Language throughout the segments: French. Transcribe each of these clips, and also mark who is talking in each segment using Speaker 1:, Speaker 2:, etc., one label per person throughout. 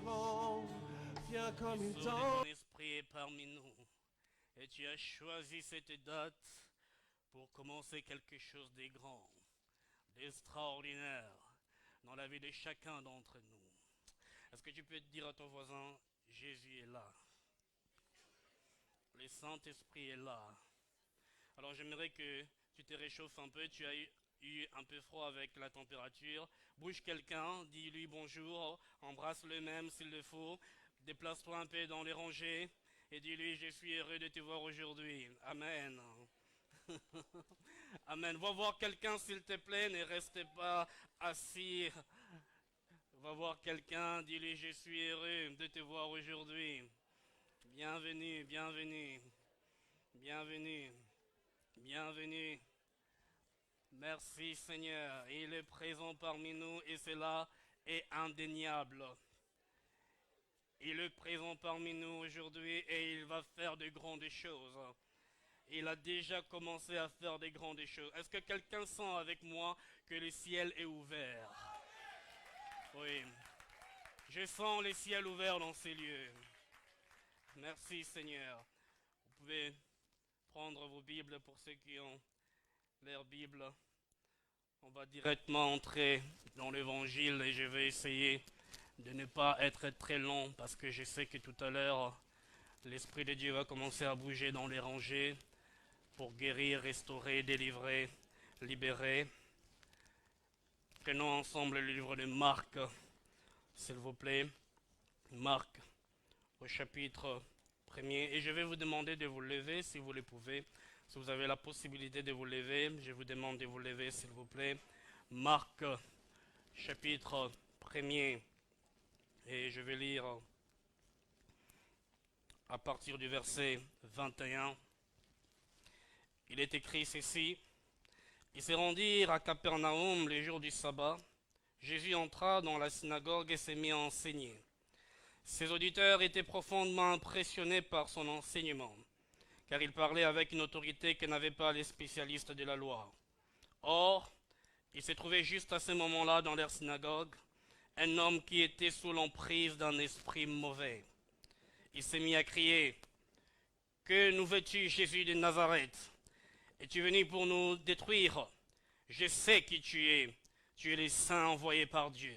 Speaker 1: vent, viens comme une
Speaker 2: Souffle de
Speaker 1: tempête.
Speaker 2: ton esprit est parmi nous. Et tu as choisi cette date pour commencer quelque chose de grand, d'extraordinaire dans la vie de chacun d'entre nous. Est-ce que tu peux dire à ton voisin, Jésus est là, le Saint-Esprit est là. Alors j'aimerais que tu te réchauffes un peu, tu as eu un peu froid avec la température. Bouge quelqu'un, dis-lui bonjour, embrasse-le même s'il le faut. Déplace-toi un peu dans les rangées et dis-lui je suis heureux de te voir aujourd'hui. Amen. Amen. Va voir quelqu'un s'il te plaît, ne restez pas assis. Va voir quelqu'un, dis-lui je suis heureux de te voir aujourd'hui. Bienvenue, bienvenue, bienvenue, bienvenue. Merci Seigneur, il est présent parmi nous et cela est indéniable. Il est présent parmi nous aujourd'hui et il va faire de grandes choses. Il a déjà commencé à faire de grandes choses. Est-ce que quelqu'un sent avec moi que le ciel est ouvert? Oui, je sens le ciel ouvert dans ces lieux. Merci Seigneur. Vous pouvez prendre vos Bibles pour ceux qui ont leur Bible. On va directement entrer dans l'évangile et je vais essayer de ne pas être très long parce que je sais que tout à l'heure, l'Esprit de Dieu va commencer à bouger dans les rangées pour guérir, restaurer, délivrer, libérer. Prenons ensemble le livre de Marc, s'il vous plaît. Marc, au chapitre 1er. Et je vais vous demander de vous lever si vous le pouvez. Si vous avez la possibilité de vous lever, je vous demande de vous lever, s'il vous plaît. Marc, chapitre 1er. Et je vais lire à partir du verset 21. Il est écrit ceci. Ils se rendirent à Capernaum les jours du sabbat. Jésus entra dans la synagogue et s'est mis à enseigner. Ses auditeurs étaient profondément impressionnés par son enseignement, car il parlait avec une autorité que n'avaient pas les spécialistes de la loi. Or, il se trouvait juste à ce moment-là dans leur synagogue un homme qui était sous l'emprise d'un esprit mauvais. Il s'est mis à crier, « Que nous veux-tu, Jésus de Nazareth? Es-tu venu pour nous détruire? Je sais qui tu es le saint envoyé par Dieu. »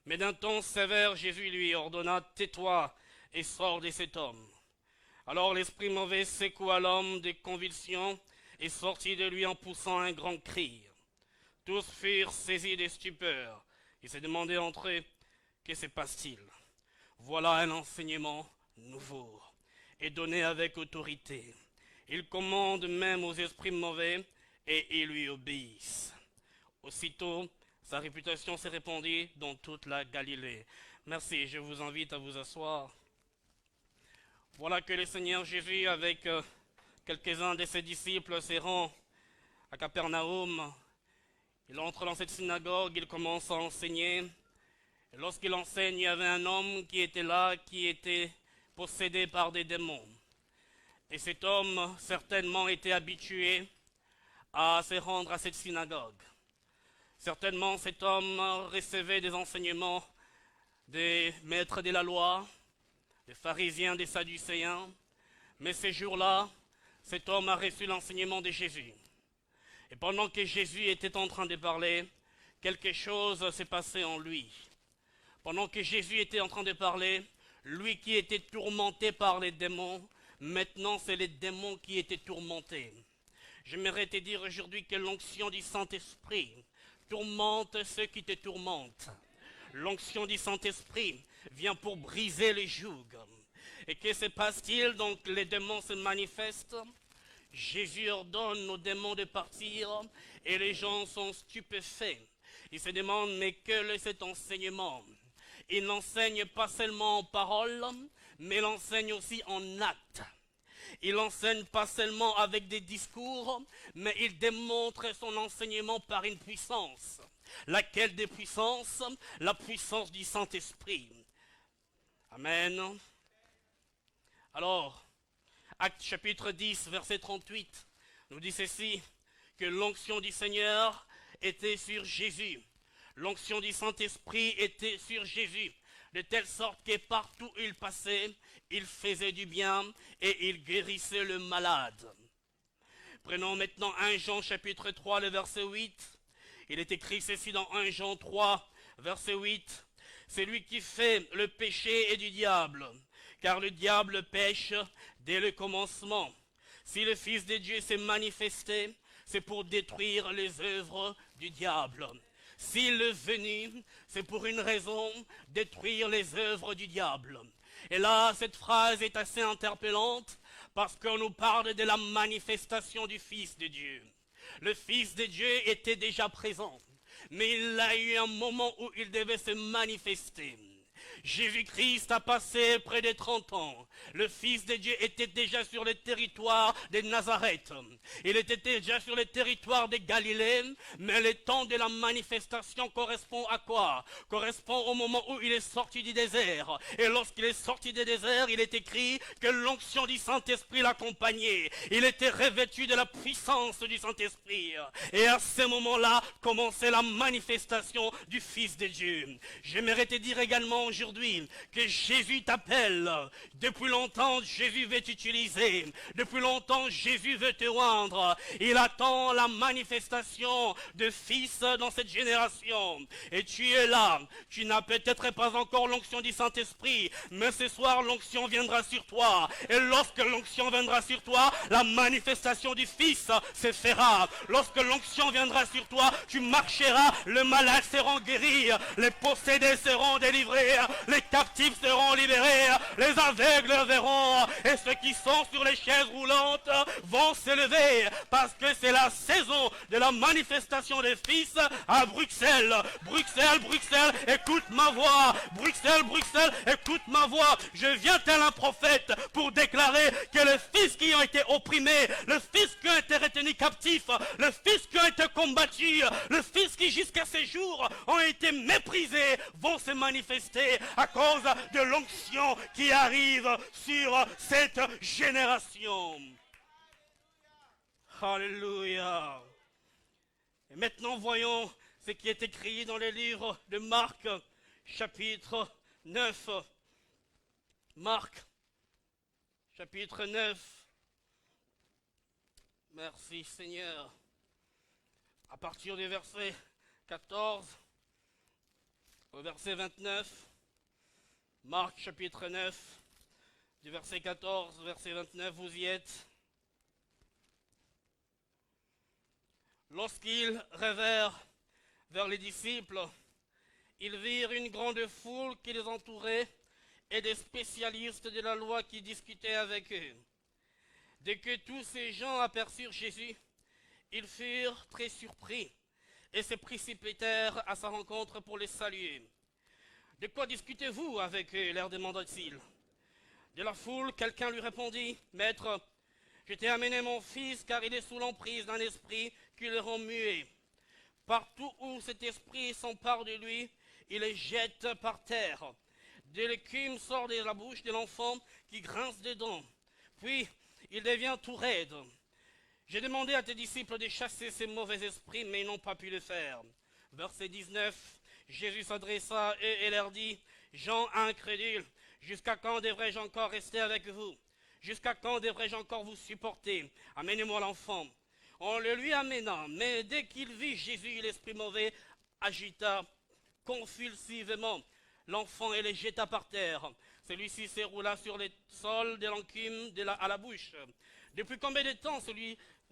Speaker 2: Mais d'un ton sévère, Jésus lui ordonna, « Tais-toi et sors de cet homme. » Alors l'esprit mauvais secoua l'homme des convulsions et sortit de lui en poussant un grand cri. Tous furent saisis de stupeur. Ils se demandaient entre eux, « Que se passe-t-il » Voilà un enseignement nouveau et donné avec autorité. Il commande même aux esprits mauvais et ils lui obéissent. Aussitôt, sa réputation s'est répandue dans toute la Galilée. Merci, je vous invite à vous asseoir. Voilà que le Seigneur Jésus, avec quelques-uns de ses disciples, se rend à Capernaum. Il entre dans cette synagogue, il commence à enseigner. Et lorsqu'il enseigne, il y avait un homme qui était là, qui était possédé par des démons. Et cet homme, certainement, était habitué à se rendre à cette synagogue. Certainement, cet homme recevait des enseignements des maîtres de la loi, des pharisiens, des sadducéens. Mais ces jours-là, cet homme a reçu l'enseignement de Jésus. Et pendant que Jésus était en train de parler, quelque chose s'est passé en lui. Pendant que Jésus était en train de parler, lui qui était tourmenté par les démons, maintenant c'est les démons qui étaient tourmentés. J'aimerais te dire aujourd'hui que l'onction du Saint-Esprit tourmente ceux qui te tourmentent. L'onction du Saint-Esprit vient pour briser les jougs. Et que se passe-t-il? Donc les démons se manifestent. Jésus ordonne aux démons de partir et les gens sont stupéfaits. Ils se demandent, mais quel est cet enseignement? Il n'enseigne pas seulement en parole, mais il enseigne aussi en actes. Il enseigne pas seulement avec des discours, mais il démontre son enseignement par une puissance. Laquelle des puissances? La puissance du Saint-Esprit. Amen. Alors, Acte chapitre 10, verset 38, nous dit ceci, que l'onction du Seigneur était sur Jésus. L'onction du Saint-Esprit était sur Jésus. de telle sorte que partout où il passait, il faisait du bien et il guérissait le malade. Prenons maintenant 1 Jean chapitre 3, le verset 8. Il est écrit ceci dans 1 Jean 3, verset 8. C'est lui qui fait le péché est du diable, car le diable pêche dès le commencement. Si le Fils de Dieu s'est manifesté, c'est pour détruire les œuvres du diable. S'il est venu, c'est pour une raison, détruire les œuvres du diable. Et là, cette phrase est assez interpellante parce qu'on nous parle de la manifestation du Fils de Dieu. Le Fils de Dieu était déjà présent, mais il a eu un moment où il devait se manifester. Jésus-Christ a passé près de 30 ans. Le Fils de Dieu était déjà sur le territoire de Nazareth. Il était déjà sur le territoire de Galilée, mais le temps de la manifestation correspond à quoi? Correspond au moment où il est sorti du désert. Et lorsqu'il est sorti du désert, il est écrit que l'onction du Saint-Esprit l'accompagnait. Il était revêtu de la puissance du Saint-Esprit. Et à ce moment-là, commençait la manifestation du Fils de Dieu. J'aimerais te dire également aujourd'hui que Jésus t'appelle. Depuis longtemps, Jésus veut t'utiliser. Depuis longtemps, Jésus veut te rendre. Il attend la manifestation de Fils dans cette génération. Et tu es là. Tu n'as peut-être pas encore l'onction du Saint-Esprit, mais ce soir, l'onction viendra sur toi. Et lorsque l'onction viendra sur toi, la manifestation du Fils se fera. Lorsque l'onction viendra sur toi, tu marcheras, le malade sera guéri, les possédés seront délivrés, les captifs seront libérés, les aveugles verront, et ceux qui sont sur les chaises roulantes vont s'élever, parce que c'est la saison de la manifestation des fils à Bruxelles. Bruxelles, Bruxelles, écoute ma voix. Bruxelles, Bruxelles, écoute ma voix. Je viens tel un prophète pour déclarer que les fils qui ont été opprimés, les fils qui ont été retenus captifs, les fils qui ont été combattus, les fils qui jusqu'à ces jours ont été méprisés, vont se manifester à cause de l'onction qui arrive sur cette génération. Alléluia. Et maintenant voyons ce qui est écrit dans le livre de Marc, chapitre 9. Marc, chapitre 9. Merci Seigneur. À partir du verset 14 au verset 29, Marc chapitre 9, du verset 14 au verset 29, vous y êtes. Lorsqu'ils revèrent vers les disciples, ils virent une grande foule qui les entourait et des spécialistes de la loi qui discutaient avec eux. Dès que tous ces gens aperçurent Jésus, ils furent très surpris et se précipitèrent à sa rencontre pour le saluer. « De quoi discutez-vous avec eux » leur demanda-t-il. De la foule, quelqu'un lui répondit, « Maître, je t'ai amené mon fils car il est sous l'emprise d'un esprit qui le rend muet. Partout où cet esprit s'empare de lui, il le jette par terre. De l'écume sort de la bouche de l'enfant qui grince des dents. Puis il devient tout raide. J'ai demandé à tes disciples de chasser ces mauvais esprits, mais ils n'ont pas pu le faire. » Verset 19, Jésus s'adressa à eux et leur dit, « Gens incrédules, jusqu'à quand devrais-je encore rester avec vous? Jusqu'à quand devrais-je encore vous supporter? Amenez-moi l'enfant. » On le lui amena, mais dès qu'il vit Jésus, l'esprit mauvais agita convulsivement l'enfant et le jeta par terre. Celui-ci s'éroula sur le sol de l'enclume à la bouche. « Depuis combien de temps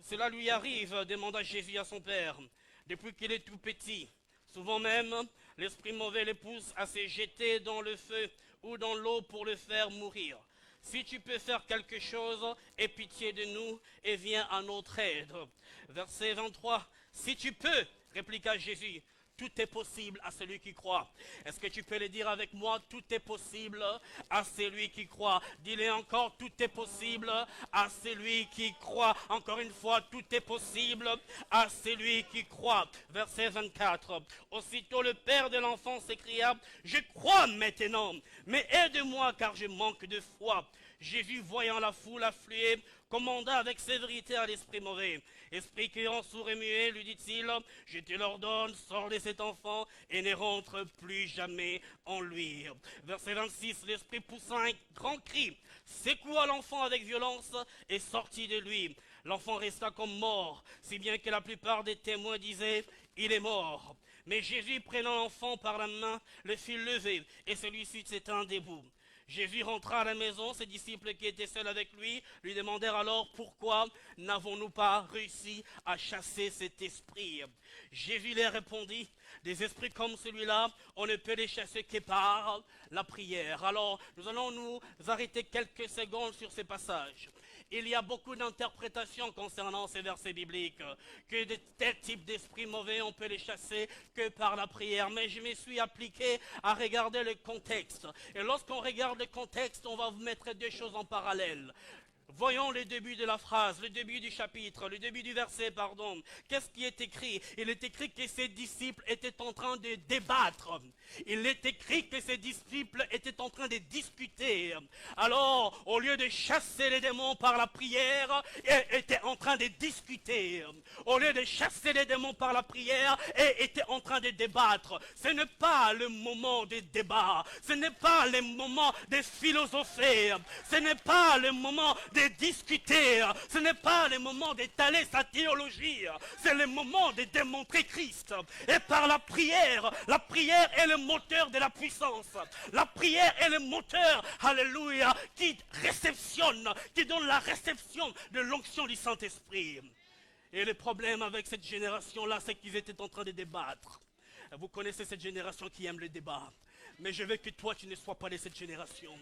Speaker 2: cela lui arrive ?» demanda Jésus à son père. « Depuis qu'il est tout petit. Souvent même, l'esprit mauvais le pousse à se jeter dans le feu ou dans l'eau pour le faire mourir. Si tu peux faire quelque chose, aie pitié de nous et viens à notre aide. » Verset 23. « Si tu peux, répliqua Jésus, tout est possible à celui qui croit. » Est-ce que tu peux le dire avec moi? Tout est possible à celui qui croit. Dis-le encore, tout est possible à celui qui croit. Encore une fois, tout est possible à celui qui croit. Verset 24. Aussitôt le père de l'enfant s'écria, « Je crois maintenant, mais aide-moi car je manque de foi. » Jésus, voyant la foule affluer, commanda avec sévérité à l'esprit mauvais. Esprit qui rend sourd et muet, lui dit-il, je te l'ordonne, sors de cet enfant et ne rentre plus jamais en lui. Verset 26, l'esprit poussa un grand cri, secoua l'enfant avec violence et sortit de lui. L'enfant resta comme mort, si bien que la plupart des témoins disaient, il est mort. Mais Jésus, prenant l'enfant par la main, le fit lever, et celui-ci s'étend debout. Jésus rentra à la maison, ses disciples qui étaient seuls avec lui demandèrent alors pourquoi n'avons-nous pas réussi à chasser cet esprit. Jésus leur répondit, des esprits comme celui-là, on ne peut les chasser que par la prière. Alors nous allons nous arrêter quelques secondes sur ces passages. Il y a beaucoup d'interprétations concernant ces versets bibliques, que de tels types d'esprits mauvais, on peut les chasser que par la prière. Mais je me suis appliqué à regarder le contexte. Et lorsqu'on regarde le contexte, on va vous mettre deux choses en parallèle. Voyons le début de la phrase, le début du chapitre, le début du verset, pardon. Qu'est-ce qui est écrit? Il est écrit que ses disciples étaient en train de débattre. Il est écrit que ses disciples étaient en train de discuter. Alors, au lieu de chasser les démons par la prière, ils étaient en train de discuter. Au lieu de chasser les démons par la prière, ils étaient en train de débattre. Ce n'est pas le moment de débat. Ce n'est pas le moment de philosopher. Ce n'est pas le moment de discuter, ce n'est pas le moment d'étaler sa théologie, c'est le moment de démontrer Christ. Et par la prière est le moteur de la puissance. La prière est le moteur, alléluia, qui réceptionne, qui donne la réception de l'onction du Saint-Esprit. Et le problème avec cette génération-là, c'est qu'ils étaient en train de débattre. Vous connaissez cette génération qui aime le débat. Mais je veux que toi, tu ne sois pas de cette génération.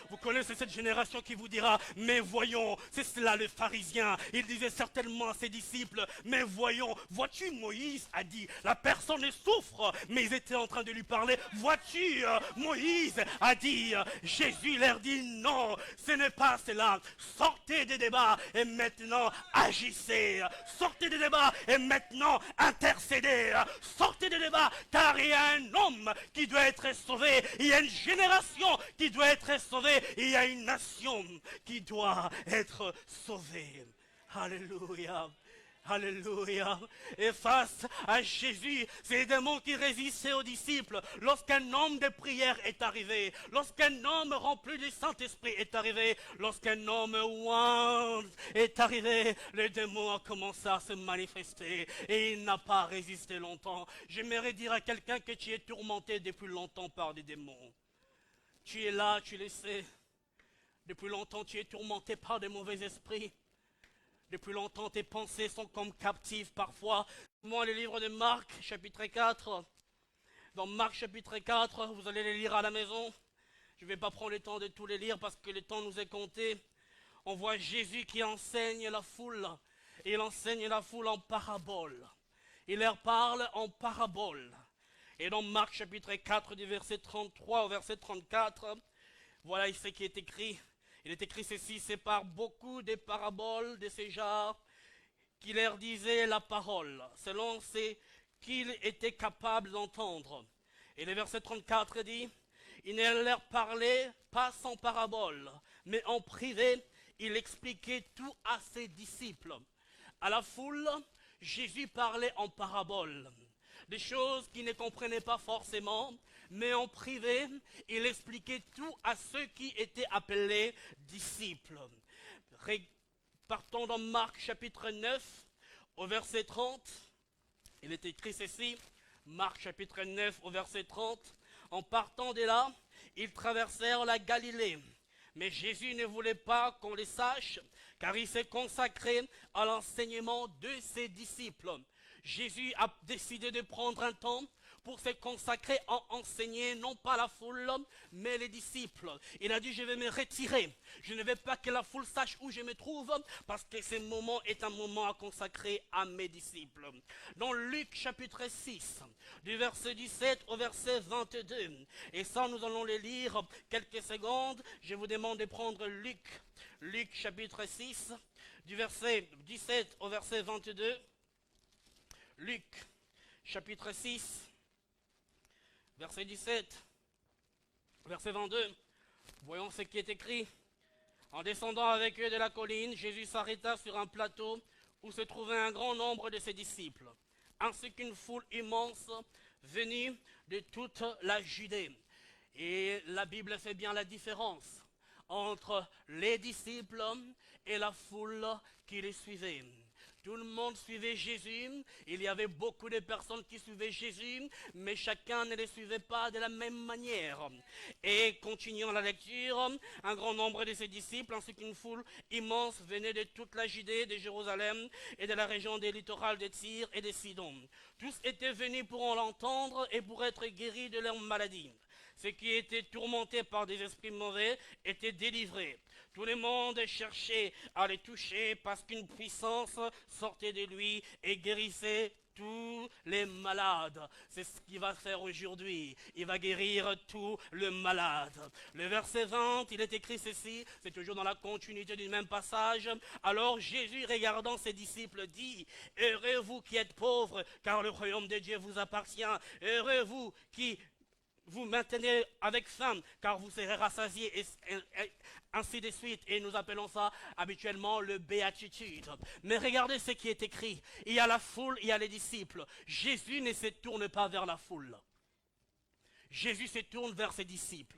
Speaker 2: Vous connaissez cette génération qui vous dira, mais voyons, c'est cela le pharisien. Il disait certainement à ses disciples, mais voyons, vois-tu, Moïse a dit, la personne souffre, mais ils étaient en train de lui parler. Vois-tu, Moïse a dit, Jésus leur dit, non, ce n'est pas cela. Sortez des débats et maintenant agissez. Sortez des débats et maintenant intercédez. Sortez des débats, car il y a un homme qui doit être sauvé. Il y a une génération qui doit être sauvée. Il y a une nation qui doit être sauvée. Alléluia. Alléluia. Et face à Jésus, c'est les démons qui résistaient aux disciples. Lorsqu'un homme de prière est arrivé, lorsqu'un homme rempli du Saint-Esprit est arrivé, lorsqu'un homme ouin est arrivé, le démon a commencé à se manifester et il n'a pas résisté longtemps. J'aimerais dire à quelqu'un que tu es tourmenté depuis longtemps par des démons. Tu es là, tu le sais. Depuis longtemps, tu es tourmenté par des mauvais esprits. Depuis longtemps, tes pensées sont comme captives parfois. Moi, le livre de Marc, chapitre 4. Dans Marc, chapitre 4, vous allez les lire à la maison. Je ne vais pas prendre le temps de tous les lire parce que le temps nous est compté. On voit Jésus qui enseigne la foule. Et il enseigne la foule en parabole. Il leur parle en parabole. Et dans Marc chapitre 4 du verset 33 au verset 34, voilà ce qui est écrit. Il est écrit ceci, c'est par beaucoup de paraboles de ces genres qu'il leur disait la parole, selon ce qu'il était capable d'entendre. Et le verset 34 dit, il ne leur parlait pas sans parabole, mais en privé, il expliquait tout à ses disciples. À la foule, Jésus parlait en parabole. Des choses qu'ils ne comprenaient pas forcément, mais en privé, il expliquait tout à ceux qui étaient appelés disciples. Partons dans Marc chapitre 9, au verset 30. Il est écrit ceci, Marc chapitre 9, au verset 30. En partant de là, ils traversèrent la Galilée. Mais Jésus ne voulait pas qu'on les sache, car il s'est consacré à l'enseignement de ses disciples. Jésus a décidé de prendre un temps pour se consacrer à enseigner, non pas la foule, mais les disciples. Il a dit, je vais me retirer. Je ne veux pas que la foule sache où je me trouve, parce que ce moment est un moment à consacrer à mes disciples. Dans Luc chapitre 6, du verset 17 au verset 22, et ça nous allons les lire quelques secondes. Je vous demande de prendre Luc chapitre 6, du verset 17 au verset 22. Luc, chapitre 6, verset 17, verset 22. Voyons ce qui est écrit. En descendant avec eux de la colline, Jésus s'arrêta sur un plateau où se trouvait un grand nombre de ses disciples, ainsi qu'une foule immense venue de toute la Judée. Et la Bible fait bien la différence entre les disciples et la foule qui les suivait. Tout le monde suivait Jésus, il y avait beaucoup de personnes qui suivaient Jésus, mais chacun ne les suivait pas de la même manière. Et continuant la lecture, un grand nombre de ses disciples, ainsi qu'une foule immense, venaient de toute la Judée, de Jérusalem et de la région des littorales de Tyr et de Sidon. Tous étaient venus pour en l'entendre et pour être guéris de leurs maladies. Ceux qui étaient tourmentés par des esprits mauvais étaient délivrés. Tout le monde cherchait à les toucher parce qu'une puissance sortait de lui et guérissait tous les malades. C'est ce qu'il va faire aujourd'hui. Il va guérir tous les malades. Le verset 20, il est écrit ceci, c'est toujours dans la continuité du même passage. Alors Jésus, regardant ses disciples, dit, « Heureux vous qui êtes pauvres, car le royaume de Dieu vous appartient. Heureux vous qui vous maintenez avec faim, car vous serez rassasiés, et ainsi de suite. Et nous appelons ça habituellement le béatitude. Mais regardez ce qui est écrit. Il y a la foule, il y a les disciples. Jésus ne se tourne pas vers la foule. Jésus se tourne vers ses disciples.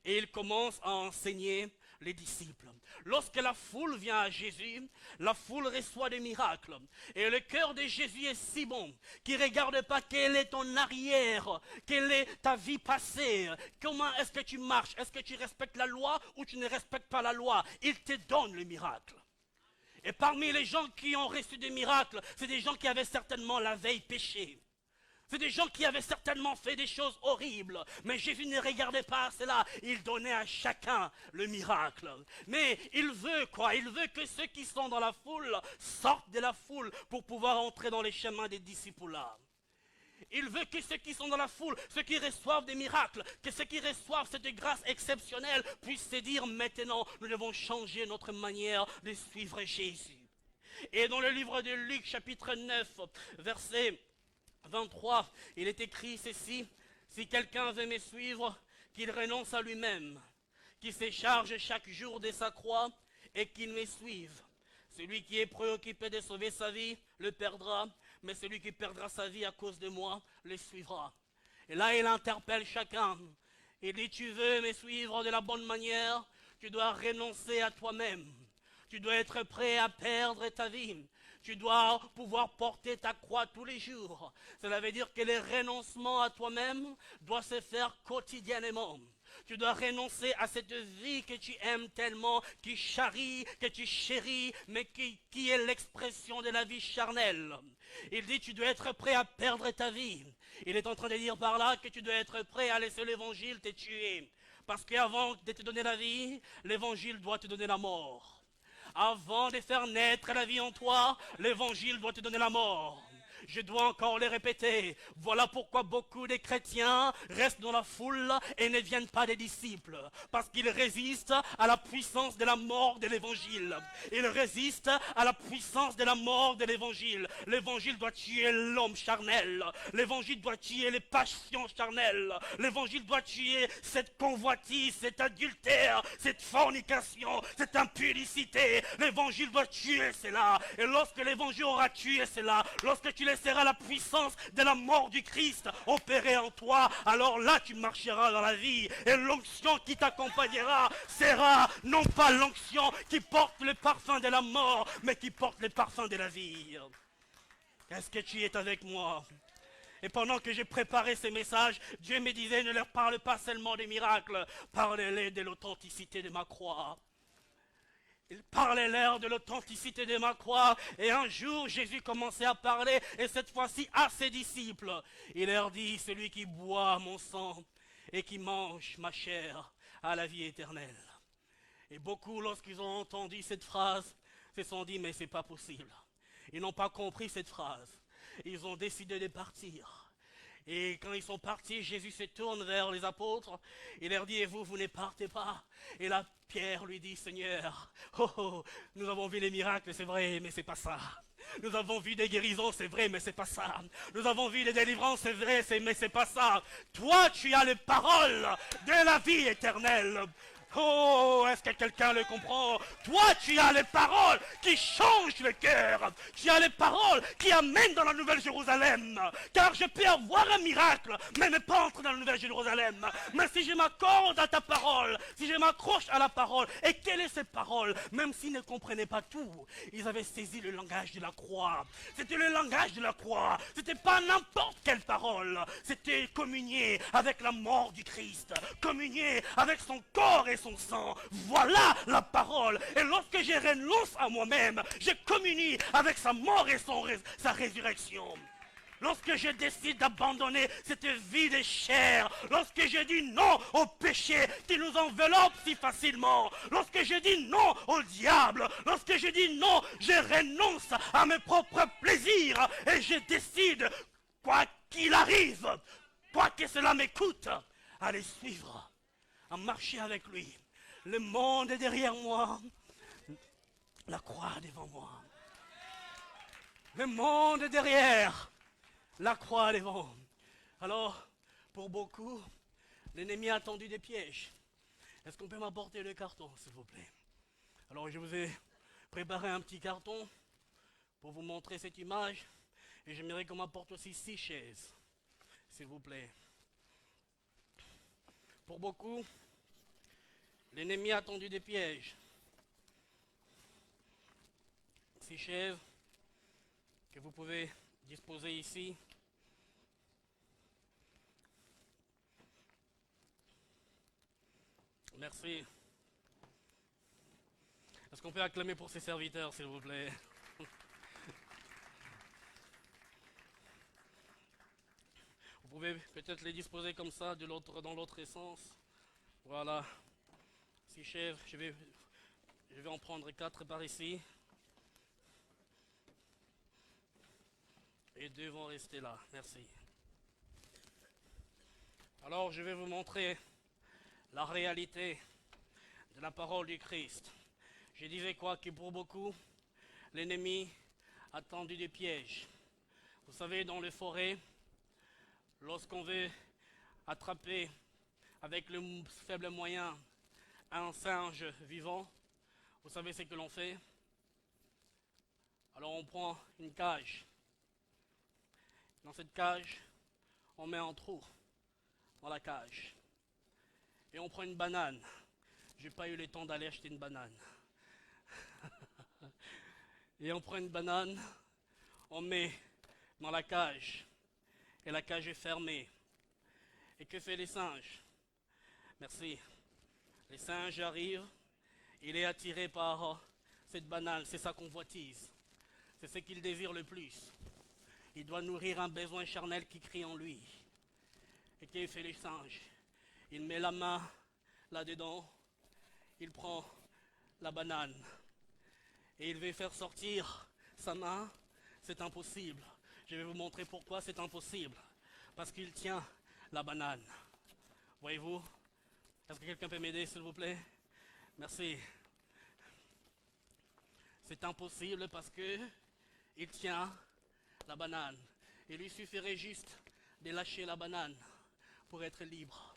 Speaker 2: Et il commence à enseigner les disciples. Lorsque la foule vient à Jésus, la foule reçoit des miracles. Et le cœur de Jésus est si bon qu'il ne regarde pas quel est ton arrière, quelle est ta vie passée, comment est-ce que tu marches, est-ce que tu respectes la loi ou tu ne respectes pas la loi. Il te donne le miracle. Et parmi les gens qui ont reçu des miracles, c'est des gens qui avaient certainement la veille péché. C'est des gens qui avaient certainement fait des choses horribles. Mais Jésus ne regardait pas à cela. Il donnait à chacun le miracle. Mais il veut quoi? Il veut que ceux qui sont dans la foule sortent de la foule pour pouvoir entrer dans les chemins des disciples-là. Il veut que ceux qui sont dans la foule, ceux qui reçoivent des miracles, que ceux qui reçoivent cette grâce exceptionnelle puissent se dire maintenant, nous devons changer notre manière de suivre Jésus. Et dans le livre de Luc, chapitre 9, verset 23, il est écrit ceci, si quelqu'un veut me suivre, qu'il renonce à lui-même, qu'il se charge chaque jour de sa croix et qu'il me suive. Celui qui est préoccupé de sauver sa vie le perdra, mais celui qui perdra sa vie à cause de moi le suivra. Et là, il interpelle chacun. Il dit, tu veux me suivre de la bonne manière, tu dois renoncer à toi-même. Tu dois être prêt à perdre ta vie. Tu dois pouvoir porter ta croix tous les jours. Cela veut dire que le renoncement à toi-même doit se faire quotidiennement. Tu dois renoncer à cette vie que tu aimes tellement, qui charrie, que tu chéris, mais qui est l'expression de la vie charnelle. Il dit tu dois être prêt à perdre ta vie. Il est en train de dire par là que tu dois être prêt à laisser l'évangile te tuer. Parce qu'avant de te donner la vie, l'évangile doit te donner la mort. Avant de faire naître la vie en toi, l'évangile doit te donner la mort. Je dois encore le répéter. Voilà pourquoi beaucoup de chrétiens restent dans la foule et ne viennent pas des disciples. Parce qu'ils résistent à la puissance de la mort de l'évangile. Ils résistent à la puissance de la mort de l'évangile. L'évangile doit tuer l'homme charnel. L'évangile doit tuer les passions charnelles. L'évangile doit tuer cette convoitise, cet adultère, cette fornication, cette impudicité. L'évangile doit tuer cela. Et lorsque l'évangile aura tué cela, lorsque tu laisseras la puissance de la mort du Christ opérer en toi, alors là tu marcheras dans la vie et l'onction qui t'accompagnera sera non pas l'onction qui porte le parfum de la mort, mais qui porte le parfum de la vie. Est-ce que tu es avec moi? Et pendant que j'ai préparé ces messages, Dieu me disait ne leur parle pas seulement des miracles, parle-les de l'authenticité de ma croix. Il parlait-leur de l'authenticité de ma croix. Et un jour, Jésus commençait à parler, et cette fois-ci à ses disciples. Il leur dit, celui qui boit mon sang et qui mange ma chair a la vie éternelle. Et beaucoup, lorsqu'ils ont entendu cette phrase, se sont dit, mais c'est pas possible. Ils n'ont pas compris cette phrase. Ils ont décidé de partir. Et quand ils sont partis, Jésus se tourne vers les apôtres. Il leur dit, et vous ne partez pas. Et là, Pierre lui dit, Seigneur, nous avons vu les miracles, c'est vrai, mais c'est pas ça. Nous avons vu des guérisons, c'est vrai, mais c'est pas ça. Nous avons vu des délivrances, c'est vrai, mais c'est pas ça. Toi, tu as les paroles de la vie éternelle. Oh, est-ce que quelqu'un le comprend? Toi, tu as les paroles qui changent le cœur. Tu as les paroles qui amènent dans la Nouvelle Jérusalem. Car je peux avoir un miracle, mais ne pas entrer dans la Nouvelle Jérusalem. Mais si je m'accorde à ta parole, si je m'accroche à la parole, et quelle est cette parole? Même s'ils ne comprenaient pas tout, ils avaient saisi le langage de la croix. C'était le langage de la croix. C'était pas n'importe quelle parole. C'était communier avec la mort du Christ. Communier avec son corps et son sang. Voilà la parole. Et lorsque je renonce à moi-même, je communie avec sa mort et sa résurrection. Lorsque je décide d'abandonner cette vie de chair, lorsque je dis non au péché qui nous enveloppe si facilement, lorsque je dis non au diable, lorsque je dis non, je renonce à mes propres plaisirs et je décide, quoi qu'il arrive, quoi que cela m'écoute, à les suivre, à marcher avec lui. Le monde est derrière moi, la croix devant moi. Le monde est derrière, la croix devant. Alors, pour beaucoup, l'ennemi a tendu des pièges. Est-ce qu'on peut m'apporter le carton, s'il vous plaît? Alors, je vous ai préparé un petit carton pour vous montrer cette image. Et j'aimerais qu'on m'apporte aussi 6 chaises, s'il vous plaît. Pour beaucoup, l'ennemi a tendu des pièges. 6 chaises que vous pouvez disposer ici. Merci. Est-ce qu'on peut acclamer pour ses serviteurs, s'il vous plaît? Vous pouvez peut-être les disposer comme ça, dans l'autre sens. Voilà. 6 chaises. Je vais en prendre 4 par ici. Et 2 vont rester là. Merci. Alors, je vais vous montrer la réalité de la parole du Christ. Je disais quoi? Que pour beaucoup, l'ennemi a tendu des pièges. Vous savez, dans les forêts, lorsqu'on veut attraper avec le faible moyen un singe vivant, vous savez ce que l'on fait? Alors on prend une cage. Dans cette cage, on met un trou dans la cage. Et on prend une banane. Je n'ai pas eu le temps d'aller acheter une banane. Et on prend une banane, on met dans la cage. Et la cage est fermée. Et que fait les singes? Merci. Les singes arrivent, il est attiré par cette banane, c'est sa convoitise. C'est ce qu'il désire le plus. Il doit nourrir un besoin charnel qui crie en lui. Et que fait le singe? Il met la main là-dedans, il prend la banane et il veut faire sortir sa main. C'est impossible. Je vais vous montrer pourquoi c'est impossible. Parce qu'il tient la banane. Voyez-vous? Est-ce que quelqu'un peut m'aider, s'il vous plaît? Merci. C'est impossible parce que il tient la banane. Il lui suffirait juste de lâcher la banane pour être libre.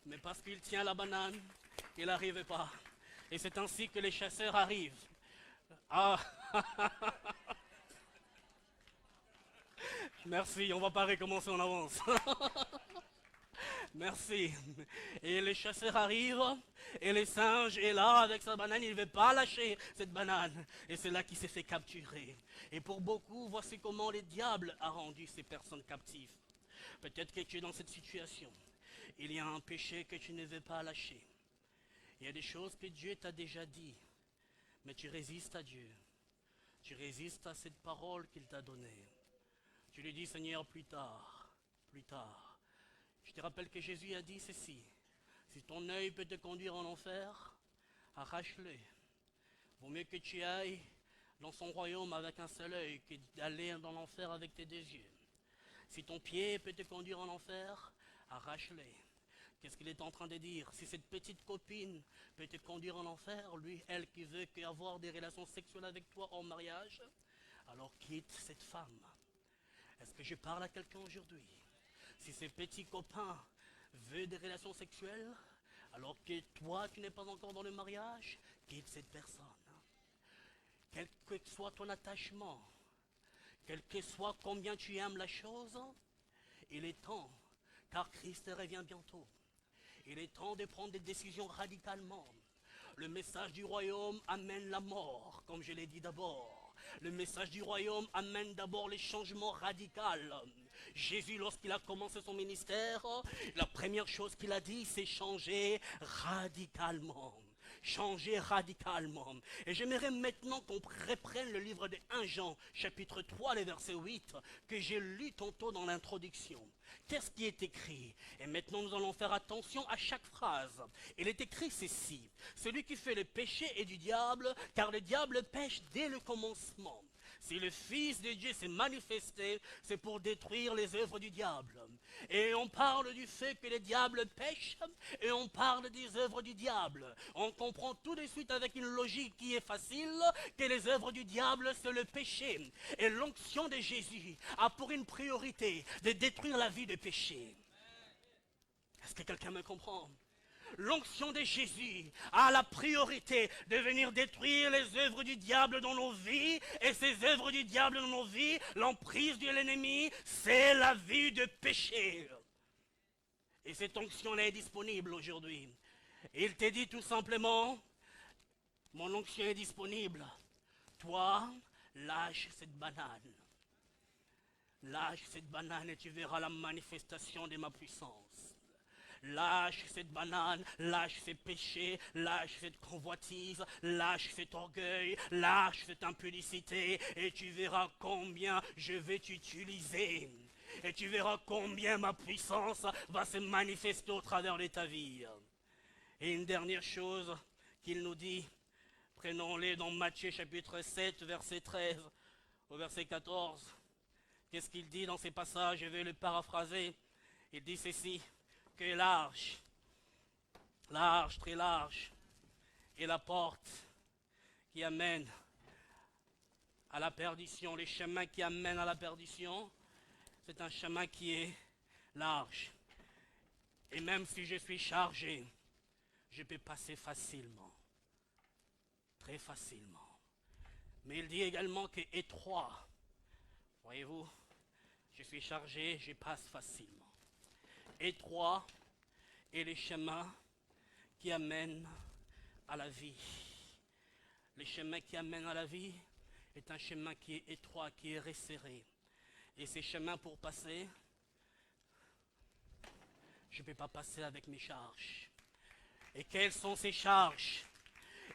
Speaker 2: Mais parce qu'il tient la banane, il n'arrive pas. Et c'est ainsi que les chasseurs arrivent. Ah! Merci, on va pas recommencer en avance. Merci. Et les chasseurs arrivent, et le singe est là avec sa banane, il ne veut pas lâcher cette banane. Et c'est là qu'il s'est fait capturer. Et pour beaucoup, voici comment le diable a rendu ces personnes captives. Peut-être que tu es dans cette situation. Il y a un péché que tu ne veux pas lâcher. Il y a des choses que Dieu t'a déjà dit, mais tu résistes à Dieu. Tu résistes à cette parole qu'il t'a donnée. Tu lui dis, Seigneur, plus tard, plus tard. Je te rappelle que Jésus a dit ceci. Si ton œil peut te conduire en enfer, arrache-le. Vaut mieux que tu ailles dans son royaume avec un seul œil que d'aller dans l'enfer avec tes 2 yeux. Si ton pied peut te conduire en enfer, arrache-le. Qu'est-ce qu'il est en train de dire? Si cette petite copine peut te conduire en enfer, lui, elle qui veut avoir des relations sexuelles avec toi en mariage, alors quitte cette femme. Est-ce que je parle à quelqu'un aujourd'hui? Si ces petits copains veulent des relations sexuelles, Alors que toi, tu n'es pas encore dans le mariage, quitte cette personne. Quel que soit ton attachement, quel que soit combien tu aimes la chose, il est temps, car Christ revient bientôt. Il est temps de prendre des décisions radicalement. Le message du royaume amène la mort, comme je l'ai dit d'abord. Le message du royaume amène d'abord les changements radicaux. Jésus, lorsqu'il a commencé son ministère, la première chose qu'il a dit, c'est changer radicalement. Changer radicalement. Et j'aimerais maintenant qu'on reprenne le livre de 1 Jean, chapitre 3, le verset 8, que j'ai lu tantôt dans l'introduction. Qu'est-ce qui est écrit? Et maintenant nous allons faire attention à chaque phrase. Il est écrit ceci: celui qui fait le péché est du diable, car le diable pêche dès le commencement. Si le Fils de Dieu s'est manifesté, c'est pour détruire les œuvres du diable. Et on parle du fait que le diable pêche, et on parle des œuvres du diable. On comprend tout de suite avec une logique qui est facile que les œuvres du diable, c'est le péché. Et l'onction de Jésus a pour une priorité de détruire la vie de péché. Est-ce que quelqu'un me comprend? L'onction de Jésus a la priorité de venir détruire les œuvres du diable dans nos vies. Et ces œuvres du diable dans nos vies, l'emprise de l'ennemi, c'est la vie de péché. Et cette onction-là est disponible aujourd'hui. Il te dit tout simplement, mon onction est disponible. Toi, lâche cette banane. Lâche cette banane et tu verras la manifestation de ma puissance. Lâche cette banane, lâche ces péchés, lâche cette convoitise, lâche cet orgueil, lâche cette impudicité et tu verras combien je vais t'utiliser. Et tu verras combien ma puissance va se manifester au travers de ta vie. Et une dernière chose qu'il nous dit, prenons-les dans Matthieu chapitre 7, verset 13 au verset 14. Qu'est-ce qu'il dit dans ces passages? Je vais le paraphraser. Il dit ceci: que large, large, très large, est la porte qui amène à la perdition. Les chemins qui amènent à la perdition, c'est un chemin qui est large. Et même si je suis chargé, je peux passer facilement, très facilement. Mais il dit également que étroit, voyez-vous, je suis chargé, je passe facilement. Étroit est le chemin qui amène à la vie. Le chemin qui amène à la vie est un chemin qui est étroit, qui est resserré. Et ces chemins pour passer, je ne peux pas passer avec mes charges. Et quelles sont ces charges?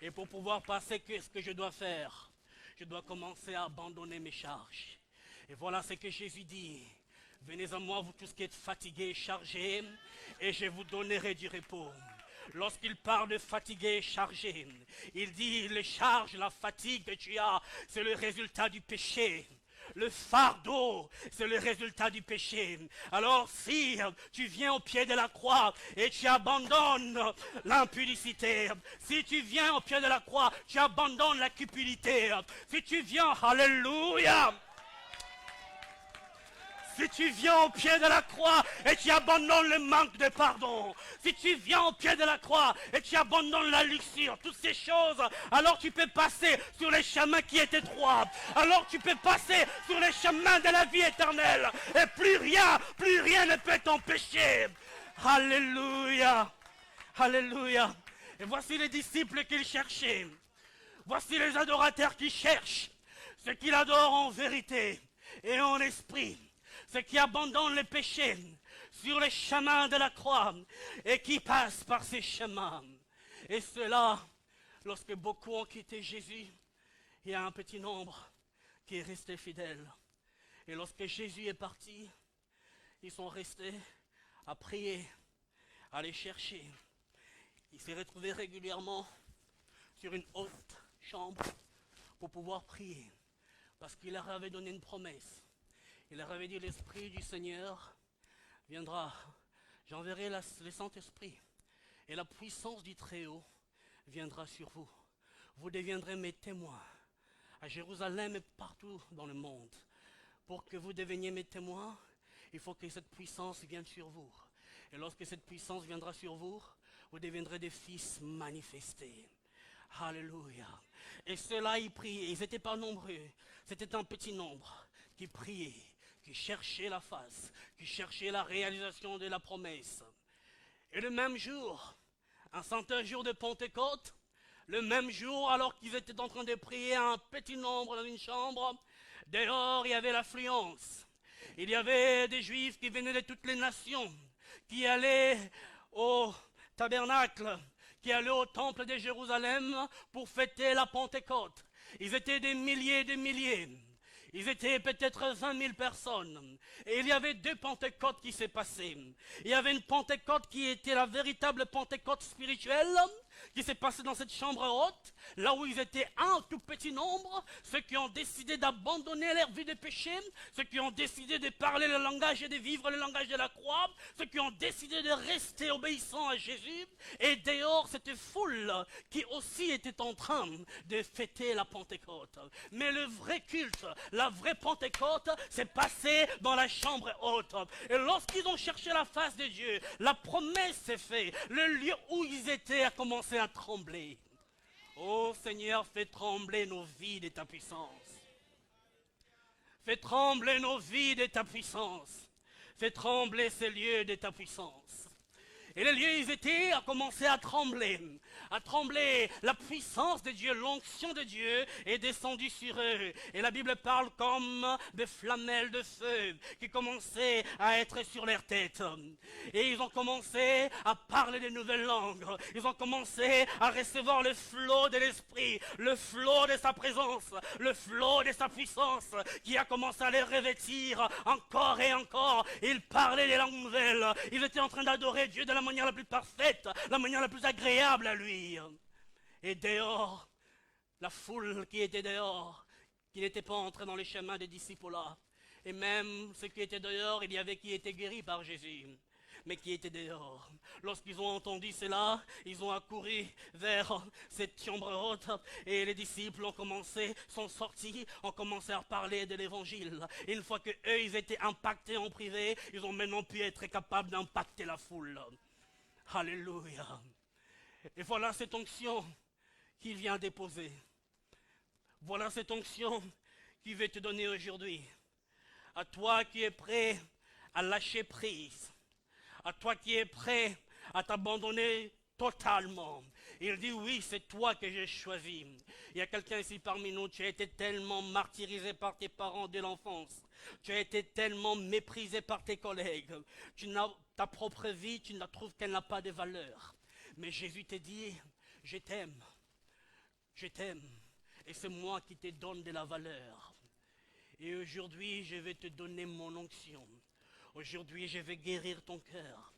Speaker 2: Et pour pouvoir passer, qu'est-ce que je dois faire? Je dois commencer à abandonner mes charges. Et voilà ce que Jésus dit: venez à moi, vous tous qui êtes fatigués et chargés, et je vous donnerai du repos. Lorsqu'il parle de fatigué et chargé, il dit les charges, la fatigue que tu as, c'est le résultat du péché. Le fardeau, c'est le résultat du péché. Alors si tu viens au pied de la croix et tu abandonnes l'impudicité, si tu viens au pied de la croix, tu abandonnes la cupidité, si tu viens, alléluia, si tu viens au pied de la croix et tu abandonnes le manque de pardon, si tu viens au pied de la croix et tu abandonnes la luxure, toutes ces choses, alors tu peux passer sur les chemins qui étaient étroits. Alors tu peux passer sur les chemins de la vie éternelle. Et plus rien ne peut t'empêcher. Alléluia. Alléluia. Et voici les disciples qu'il cherchait. Voici les adorateurs qui cherchent ce qu'il adore en vérité et en esprit. Ceux qui abandonnent les péchés sur les chemins de la croix et qui passent par ces chemins. Et cela, lorsque beaucoup ont quitté Jésus, il y a un petit nombre qui est resté fidèle. Et lorsque Jésus est parti, ils sont restés à prier, à les chercher. Ils s'est retrouvé régulièrement sur une haute chambre pour pouvoir prier, parce qu'il leur avait donné une promesse. Il leur avait dit: l'Esprit du Seigneur viendra, j'enverrai le Saint-Esprit, et la puissance du Très-Haut viendra sur vous. Vous deviendrez mes témoins à Jérusalem et partout dans le monde. Pour que vous deveniez mes témoins, il faut que cette puissance vienne sur vous. Et lorsque cette puissance viendra sur vous, vous deviendrez des fils manifestés. Alléluia. Et ceux-là, ils priaient, ils n'étaient pas nombreux, c'était un petit nombre qui priait, qui cherchait la face, qui cherchait la réalisation de la promesse. Et le même jour, un certain jour de Pentecôte, le même jour, alors qu'ils étaient en train de prier un petit nombre dans une chambre, dehors il y avait l'affluence. Il y avait des Juifs qui venaient de toutes les nations, qui allaient au tabernacle, qui allaient au temple de Jérusalem pour fêter la Pentecôte. Ils étaient des milliers et des milliers. Ils étaient peut-être 20 000 personnes. Et il y avait deux Pentecôtes qui s'est passées. Il y avait une Pentecôte qui était la véritable Pentecôte spirituelle, qui s'est passée dans cette chambre haute, là où ils étaient un tout petit nombre, ceux qui ont décidé d'abandonner leur vie de péché, ceux qui ont décidé de parler le langage et de vivre le langage de la croix, ceux qui ont décidé de rester obéissants à Jésus, et dehors cette foule qui aussi était en train de fêter la Pentecôte. Mais le vrai culte, la vraie Pentecôte, s'est passée dans la chambre haute. Et lorsqu'ils ont cherché la face de Dieu, la promesse s'est faite, le lieu où ils étaient a commencé à trembler. Oh Seigneur, fais trembler nos vies de ta puissance. Fais trembler nos vies de ta puissance. Fais trembler ces lieux de ta puissance. Et les lieux, ils étaient, à commencer à trembler. À trembler. La puissance de Dieu, l'onction de Dieu est descendue sur eux. Et la Bible parle comme des flamelles de feu qui commençaient à être sur leurs têtes. Et ils ont commencé à parler de nouvelles langues. Ils ont commencé à recevoir le flot de l'Esprit, le flot de sa présence, le flot de sa puissance qui a commencé à les revêtir encore et encore. Ils parlaient des langues nouvelles. Ils étaient en train d'adorer Dieu de la manière la plus parfaite, la manière la plus agréable à lui. Et dehors, la foule qui était dehors, qui n'était pas entrée dans les chemins des disciples là, et même ceux qui étaient dehors, il y avait qui étaient guéris par Jésus, mais qui étaient dehors. Lorsqu'ils ont entendu cela, ils ont accouru vers cette chambre haute, et les disciples sont sortis, ont commencé à parler de l'évangile. Et une fois que eux, ils étaient impactés en privé, ils ont maintenant pu être capables d'impacter la foule. Alléluia. Et voilà cette onction qu'il vient déposer. Voilà cette onction qu'il veut te donner aujourd'hui. À toi qui es prêt à lâcher prise. À toi qui es prêt à t'abandonner totalement. Il dit oui, c'est toi que j'ai choisi. Il y a quelqu'un ici parmi nous, tu as été tellement martyrisé par tes parents dès l'enfance. Tu as été tellement méprisé par tes collègues. Ta propre vie, tu la trouves qu'elle n'a pas de valeur. Mais Jésus te dit, je t'aime. Je t'aime. Et c'est moi qui te donne de la valeur. Et aujourd'hui, je vais te donner mon onction. Aujourd'hui, je vais guérir ton cœur.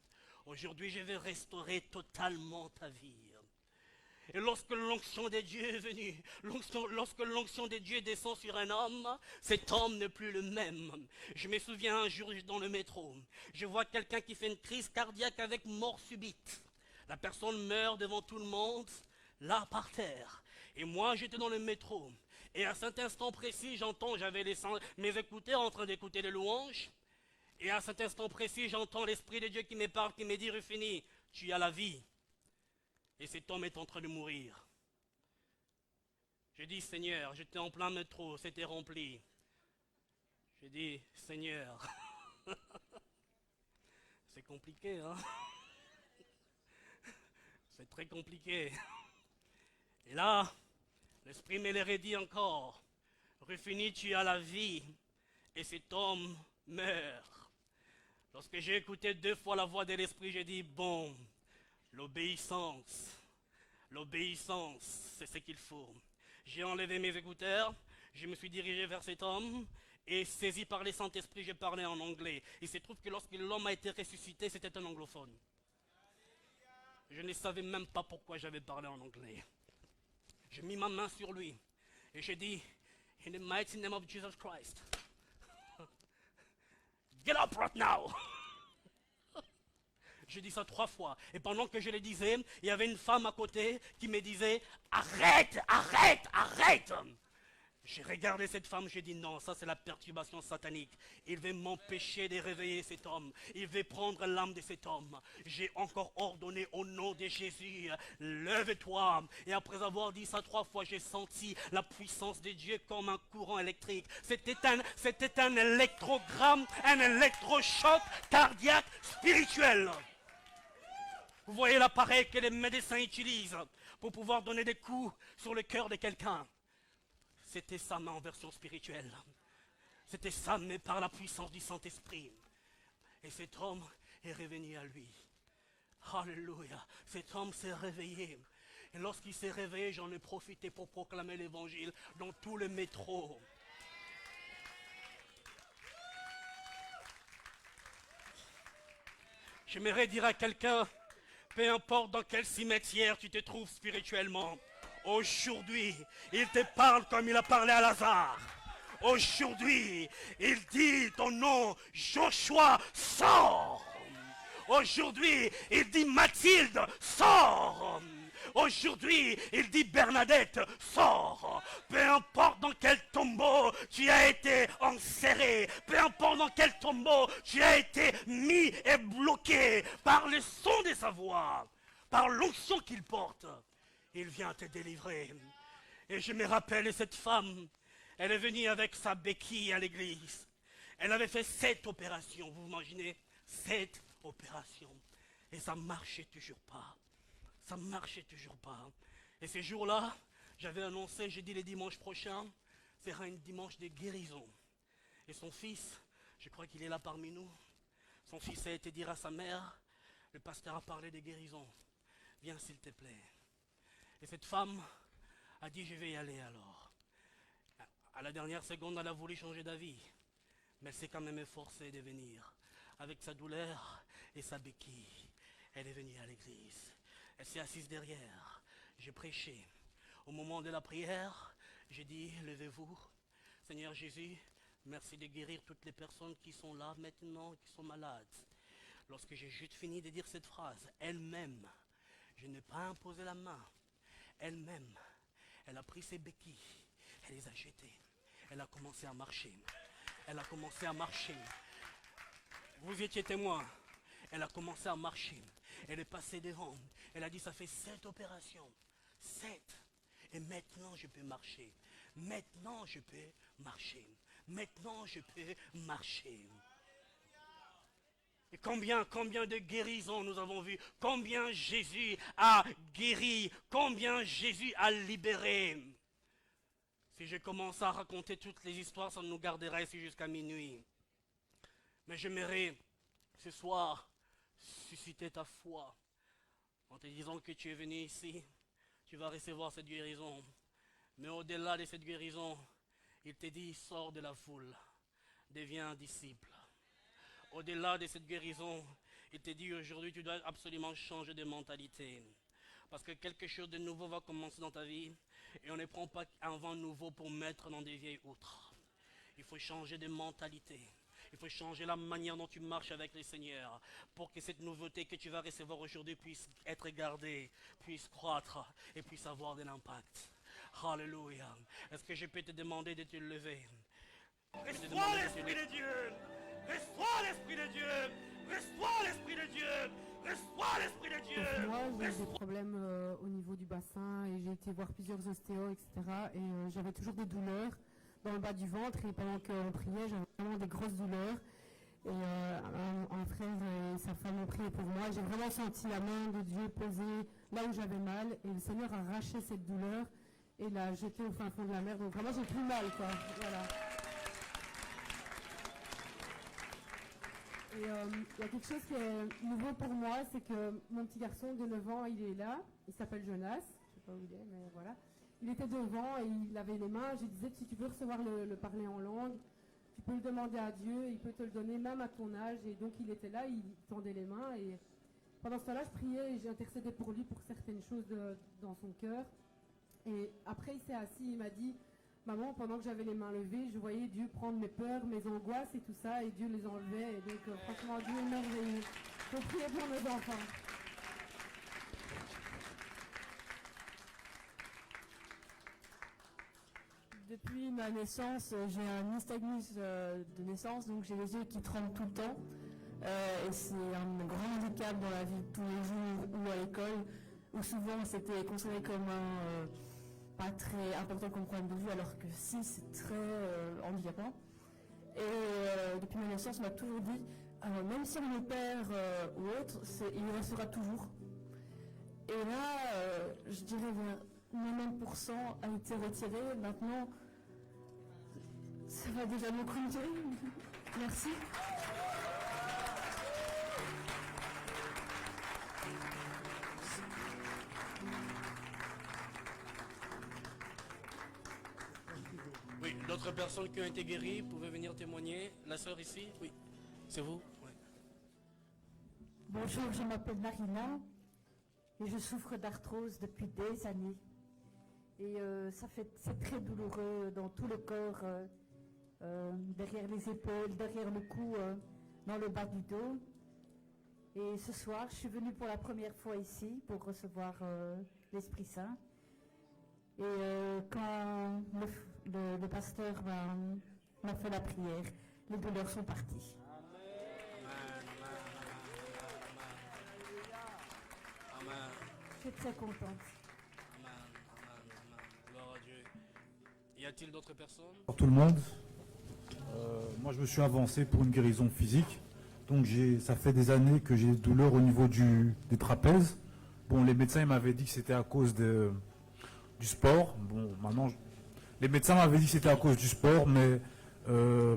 Speaker 2: Aujourd'hui, je vais restaurer totalement ta vie. Et lorsque l'onction de Dieu est venue, lorsque l'onction de Dieu descend sur un homme, cet homme n'est plus le même. Je me souviens un jour dans le métro, je vois quelqu'un qui fait une crise cardiaque avec mort subite. La personne meurt devant tout le monde, là par terre. Et moi j'étais dans le métro. Et à cet instant précis, j'avais mes écouteurs en train d'écouter les louanges. Et à cet instant précis, j'entends l'Esprit de Dieu qui me parle, qui me dit, Rufini, tu as la vie. Et cet homme est en train de mourir. Je dis, Seigneur, j'étais en plein métro, c'était rempli. Je dis, Seigneur, c'est compliqué, hein? C'est très compliqué. Et là, l'Esprit me le redit encore. Rufini, tu as la vie. Et cet homme meurt. Lorsque j'ai écouté 2 fois la voix de l'Esprit, j'ai dit, bon, l'obéissance, c'est ce qu'il faut. J'ai enlevé mes écouteurs, je me suis dirigé vers cet homme, et saisi par le Saint-Esprit, je parlais en anglais. Il se trouve que lorsque l'homme a été ressuscité, c'était un anglophone. Je ne savais même pas pourquoi j'avais parlé en anglais. J'ai mis ma main sur lui, et j'ai dit, in the mighty name of Jesus Christ, get up right now! Je dis ça 3 fois. Et pendant que je le disais, il y avait une femme à côté qui me disait, arrête, arrête, arrête! J'ai regardé cette femme, j'ai dit non, ça c'est la perturbation satanique. Il veut m'empêcher de réveiller cet homme. Il veut prendre l'âme de cet homme. J'ai encore ordonné au nom de Jésus, lève-toi. Et après avoir dit ça 3 fois, j'ai senti la puissance de Dieu comme un courant électrique. C'était un électrogramme, un électrochoc cardiaque spirituel. Vous voyez l'appareil que les médecins utilisent pour pouvoir donner des coups sur le cœur de quelqu'un. C'était ça, mais en version spirituelle. C'était ça, mais par la puissance du Saint-Esprit. Et cet homme est revenu à lui. Alléluia. Cet homme s'est réveillé. Et lorsqu'il s'est réveillé, j'en ai profité pour proclamer l'évangile dans tout le métro. J'aimerais dire à quelqu'un, peu importe dans quel cimetière tu te trouves spirituellement, aujourd'hui, il te parle comme il a parlé à Lazare. Aujourd'hui, il dit ton nom, Joshua, sors. Aujourd'hui, il dit Mathilde, sors. Aujourd'hui, il dit Bernadette, sors. Peu importe dans quel tombeau tu as été enserré, peu importe dans quel tombeau tu as été mis et bloqué par le son de sa voix, par l'onction qu'il porte, il vient te délivrer. Et je me rappelle cette femme, elle est venue avec sa béquille à l'église. Elle avait fait 7 opérations, vous imaginez, 7 opérations. Et ça ne marchait toujours pas. Ça ne marchait toujours pas. Et ces jours-là, j'avais annoncé, j'ai dit le dimanche prochain, sera un dimanche de guérison. Et son fils, je crois qu'il est là parmi nous, son fils a été dire à sa mère, le pasteur a parlé de guérison. Viens s'il te plaît. Et cette femme a dit, je vais y aller alors. À la dernière seconde, elle a voulu changer d'avis. Mais elle s'est quand même efforcée de venir. Avec sa douleur et sa béquille, elle est venue à l'église. Elle s'est assise derrière. J'ai prêché. Au moment de la prière, j'ai dit, levez-vous. Seigneur Jésus, merci de guérir toutes les personnes qui sont là maintenant, qui sont malades. Lorsque j'ai juste fini de dire cette phrase, elle-même, je n'ai pas imposé la main. Elle-même, elle a pris ses béquilles, elle les a jetées. Elle a commencé à marcher. Elle a commencé à marcher. Vous étiez témoin. Elle a commencé à marcher. Elle est passée devant. Elle a dit, ça fait 7 opérations. 7. Et maintenant, je peux marcher. Maintenant, je peux marcher. Maintenant, je peux marcher. Et combien de guérisons nous avons vu. Combien Jésus a guéri. Combien Jésus a libéré. Si je commence à raconter toutes les histoires, ça nous garderait ici jusqu'à minuit. Mais j'aimerais, ce soir, susciter ta foi. En te disant que tu es venu ici, tu vas recevoir cette guérison. Mais au-delà de cette guérison, il te dit, sors de la foule, deviens un disciple. Au-delà de cette guérison, il te dit aujourd'hui, tu dois absolument changer de mentalité. Parce que quelque chose de nouveau va commencer dans ta vie. Et on ne prend pas un vent nouveau pour mettre dans des vieilles outres. Il faut changer de mentalité. Il faut changer la manière dont tu marches avec le Seigneur pour que cette nouveauté que tu vas recevoir aujourd'hui puisse être gardée, puisse croître et puisse avoir de l'impact. Alléluia. Est-ce que je peux te demander de te lever? Reçois l'Esprit de Dieu. Reçois l'Esprit de Dieu. Reçois l'Esprit de Dieu. Reçois l'Esprit de Dieu.
Speaker 3: Moi, j'ai eu des problèmes au niveau du bassin et j'ai été voir plusieurs ostéos, etc. Et j'avais toujours des douleurs dans le bas du ventre et pendant qu'on priait, j'avais vraiment des grosses douleurs. Et un frère et sa femme ont prié pour moi. J'ai vraiment senti la main de Dieu poser là où j'avais mal et le Seigneur a arraché cette douleur et l'a jetée au fin fond de la mer. Donc vraiment, j'ai plus mal, quoi. Voilà. Et il y a quelque chose qui est nouveau pour moi, c'est que mon petit garçon de 9 ans, il est là, il s'appelle Jonas, je ne sais pas où il est, mais voilà. Il était devant et il avait les mains, je disais que si tu veux recevoir le parler en langue, tu peux le demander à Dieu, il peut te le donner même à ton âge. Et donc il était là, il tendait les mains et pendant ce temps-là, je priais et j'intercédais pour lui pour certaines choses dans son cœur. Et après, il s'est assis, il m'a dit... Maman, pendant que j'avais les mains levées, je voyais Dieu prendre mes peurs, mes angoisses et tout ça, et Dieu les enlevait. Et donc, franchement, Dieu est merveilleux. Faut prier pour nos enfants.
Speaker 4: Depuis ma naissance, j'ai un nystagmus de naissance, donc j'ai les yeux qui tremblent tout le temps. Et c'est un grand handicap dans la vie de tous les jours ou à l'école, où souvent c'était considéré comme pas très important comme problème de vue, alors que si, c'est très handicapant. Et depuis ma naissance, on m'a toujours dit, même si on me perd ou autre, il restera toujours. Et là, je dirais vers 90% a été retiré. Maintenant, ça va déjà beaucoup mieux. Merci.
Speaker 2: Oui, d'autres personnes qui ont été guéries, pouvez venir témoigner. La sœur ici, oui, c'est vous? Oui.
Speaker 5: Bonjour, je m'appelle Marina et je souffre d'arthrose depuis des années. Et c'est très douloureux dans tout le corps, derrière les épaules, derrière le cou, dans le bas du dos. Et ce soir, je suis venue pour la première fois ici pour recevoir l'Esprit Saint. Et quand le pasteur m'a fait la prière, les douleurs sont parties.
Speaker 2: Amen.
Speaker 5: Je suis très contente.
Speaker 2: Amen. Gloire à Dieu. Y a-t-il d'autres personnes?
Speaker 6: Pour tout le monde, moi je me suis avancé pour une guérison physique. Donc ça fait des années que j'ai des douleurs au niveau des trapèzes. Bon, les médecins m'avaient dit que c'était à cause du sport. Bon, maintenant, les médecins m'avaient dit que c'était à cause du sport, mais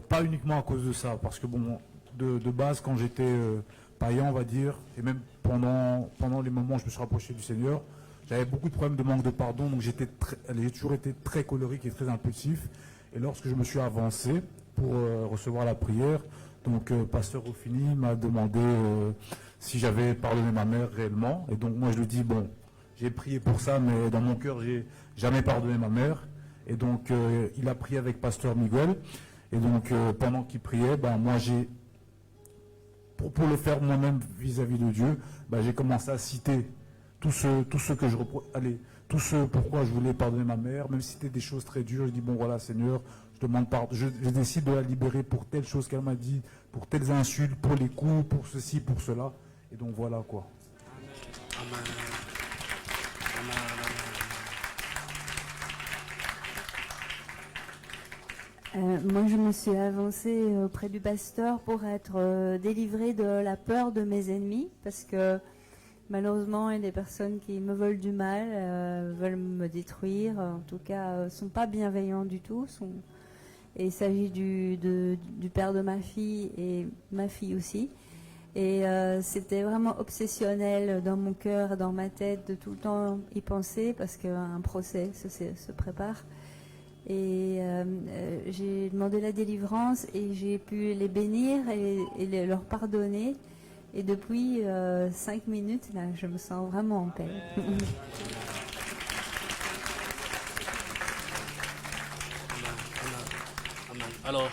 Speaker 6: pas uniquement à cause de ça. Parce que bon, de base, quand j'étais païen, on va dire, et même pendant les moments où je me suis rapproché du Seigneur, j'avais beaucoup de problèmes de manque de pardon, donc j'ai toujours été très colérique et très impulsif. Et lorsque je me suis avancé pour recevoir la prière, donc pasteur Rufini m'a demandé si j'avais pardonné ma mère réellement. Et donc moi je lui dis, bon, j'ai prié pour ça, mais dans mon cœur, j'ai jamais pardonné ma mère. Et donc il a prié avec pasteur Miguel. Et donc pendant qu'il priait, moi pour le faire moi-même vis-à-vis de Dieu, j'ai commencé à citer tout ce que tout ce pourquoi je voulais pardonner ma mère, même si c'était des choses très dures. Je dis, bon voilà Seigneur, je demande pardon, je décide de la libérer pour telle chose qu'elle m'a dit, pour telles insultes, pour les coups, pour ceci, pour cela. Et donc voilà quoi.
Speaker 2: Amen.
Speaker 7: Moi, je me suis avancée auprès du pasteur pour être délivrée de la peur de mes ennemis, parce que malheureusement, il y a des personnes qui me veulent du mal, veulent me détruire, en tout cas, sont pas bienveillants du tout. Et il s'agit du père de ma fille et ma fille aussi. Et c'était vraiment obsessionnel dans mon cœur, dans ma tête, de tout le temps y penser, parce qu'un procès se prépare. Et j'ai demandé la délivrance et j'ai pu les bénir et leur pardonner. Et depuis 5 minutes, là, je me sens vraiment en paix.
Speaker 2: Amen. Alors,